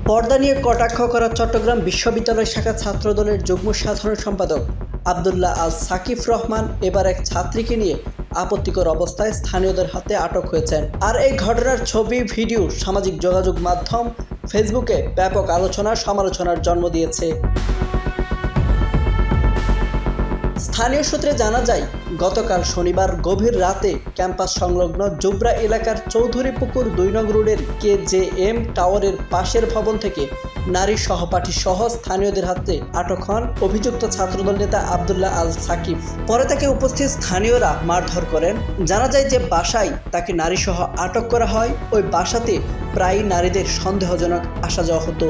পর্দা নিয়ে কটাক্ষ করা চট্টগ্রাম বিশ্ববিদ্যালয় শাখা ছাত্রদলের যুগ্ম সাধারণ সম্পাদক আব্দুল্লাহ আল সাকিব রহমান এবার এক ছাত্রীকে নিয়ে আপত্তিকর অবস্থায় স্থানীয়দের হাতে আটক হয়েছেন। আর এই ঘটনার ছবি ভিডিও সামাজিক যোগাযোগ মাধ্যম ফেসবুকে ব্যাপক আলোচনা সমালোচনার জন্ম দিয়েছে। স্থানীয় সূত্রে জানা যায়, গতকাল শনিবার গভীর রাতে ক্যাম্পাস সংলগ্ন জুবরা এলাকার চৌধুরী পুকুর ২ নং রোডের KJM টাওয়ারের পাশের ভবন থেকে নারী সহপাঠী সহ স্থানীয়দের হাতে আটক হন অভিযুক্ত ছাত্রদল নেতা আব্দুল্লাহ আল সাকিব। পরে তাকে উপস্থিত স্থানীয়রা মারধর করেন। জানা যায় যে বাসায় তাকে নারী সহ আটক করা হয়, ওই বাসাতে প্রায়ই নারীদের সন্দেহজনক আসা যাওয়া হতো।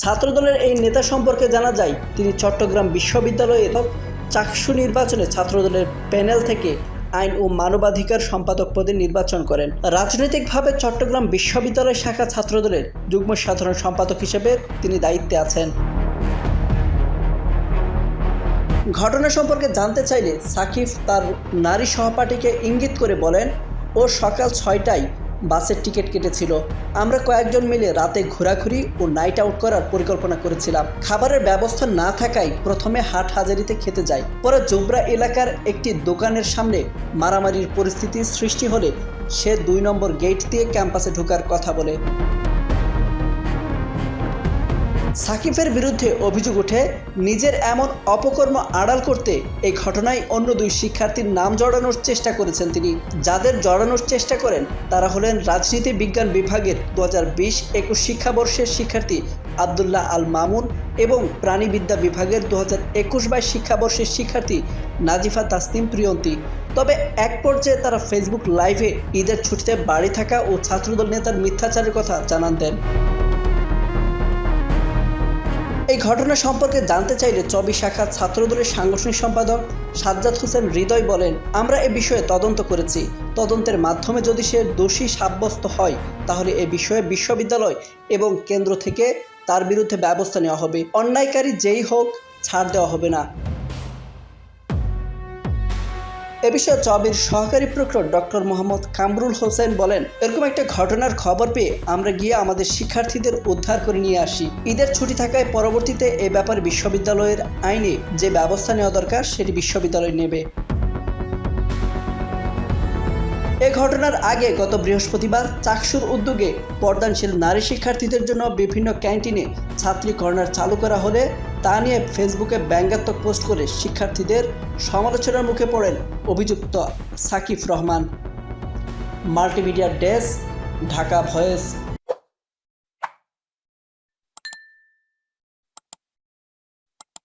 ছাত্রদলের এই নেতা সম্পর্কে জানা যায়, তিনি চট্টগ্রাম বিশ্ববিদ্যালয়ের চাকসু নির্বাচনে ছাত্রদলের প্যানেল থেকে আইন ও মানবাধিকার সম্পাদক পদে নির্বাচন করেন। রাজনৈতিকভাবে চট্টগ্রাম বিশ্ববিদ্যালয় শাখা ছাত্রদলের যুগ্ম সাধারণ সম্পাদক হিসেবে তিনি দায়িত্বে আছেন। ঘটনা সম্পর্কে জানতে চাইলে সাকিব তার নারী সহপাঠীকে ইঙ্গিত করে বলেন, ও সকাল 6টায় বাসের টিকিট কেটেছিল। আমরা কয়েকজন মিলে রাতে ঘোরাঘুরি ও নাইট আউট করার পরিকল্পনা করেছিলাম। খাবারের ব্যবস্থা না থাকায় প্রথমে হাটহাজারিতে খেতে যাই। পরে জুবরা এলাকার একটি দোকানের সামনে মারামারির পরিস্থিতি সৃষ্টি হলে সে ২ নম্বর গেট দিয়ে ক্যাম্পাসে ঢোকার কথা বলে। সাকিবের বিরুদ্ধে অভিযোগ ওঠে, নিজের এমন অপকর্ম আড়াল করতে এই ঘটনায় অন্য ২ শিক্ষার্থীর নাম জড়ানোর চেষ্টা করেছেন তিনি। যাদের জড়ানোর চেষ্টা করেন তারা হলেন রাজনীতি বিজ্ঞান বিভাগের ২০২০-২১ শিক্ষাবর্ষের শিক্ষার্থী আব্দুল্লাহ আল মামুন এবং প্রাণীবিদ্যা বিভাগের ২০২১-২২ শিক্ষাবর্ষের শিক্ষার্থী নাজিফা তাসনিম প্রিয়ন্তী। তবে এক পর্যায়ে তারা ফেসবুক লাইভে ঈদের ছুটিতে বাড়ি থাকা ও ছাত্রদল নেতার মিথ্যাচারের কথা জানান দেন। এই ঘটনা সম্পর্কে জানতে চাইলে চবি শাখা ছাত্রদলের সাংগঠনিক সম্পাদক সাজ্জাদ হোসেন হৃদয় বলেন, আমরা এ বিষয়ে তদন্ত করেছি। তদন্তের মাধ্যমে যদি সে দোষী সাব্যস্ত হয় তাহলে এ বিষয়ে বিশ্ববিদ্যালয় এবং কেন্দ্র থেকে তার বিরুদ্ধে ব্যবস্থা নেওয়া হবে। অন্যায়কারী যেই হোক, ছাড় দেওয়া হবে না। এ বিষয়ে চবির সহকারী প্রক্টর ডক্টর মোহাম্মদ কামরুল হোসেন বলেন, এরকম একটা ঘটনার খবর পেয়ে আমরা গিয়ে আমাদের শিক্ষার্থীদের উদ্ধার করে নিয়ে আসি। ঈদের ছুটি থাকায় পরবর্তীতে এ ব্যাপারে বিশ্ববিদ্যালয়ের আইনে যে ব্যবস্থা নেওয়া দরকার সেটি বিশ্ববিদ্যালয় নেবে। এ ঘটনার আগে গত বৃহস্পতিবার চাকসুর উদ্যোগে পর্দানশীল নারী শিক্ষার্থীদের জন্য বিভিন্ন ক্যান্টিনে ছাত্রী কর্নার চালু করা হলে তা নিয়ে ফেসবুকে ব্যঙ্গাত্মক পোস্ট করে শিক্ষার্থীদের সমালোচনার মুখে পড়েন অভিযুক্ত Sakib Rahman. Multimedia desk, Dhaka voice.